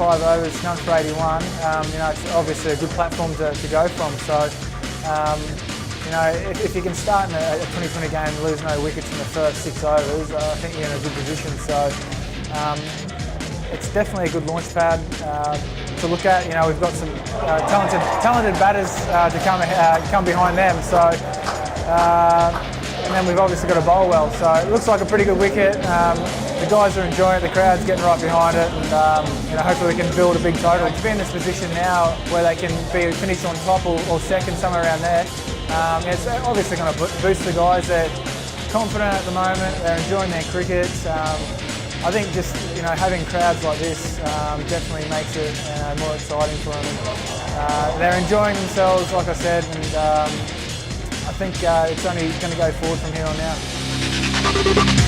5 overs, none for 81. It's obviously a good platform to go from. So, if you can start in a 2020 game and lose no wickets in the first 6 overs, I think you're in a good position. So, it's definitely a good launch pad to look at. We've got some talented batters to come behind them. So, and then we've obviously got to bowl well. So it looks like a pretty good wicket. The guys are enjoying it. The crowd's getting right behind it, and hopefully we can build a big total. To be in this position now, where they can be finished on top or second, somewhere around there, it's obviously going to boost the guys. They're confident at the moment. They're enjoying their cricket. I think just having crowds like this definitely makes it more exciting for them. They're enjoying themselves, like I said, and I think it's only going to go forward from here on out.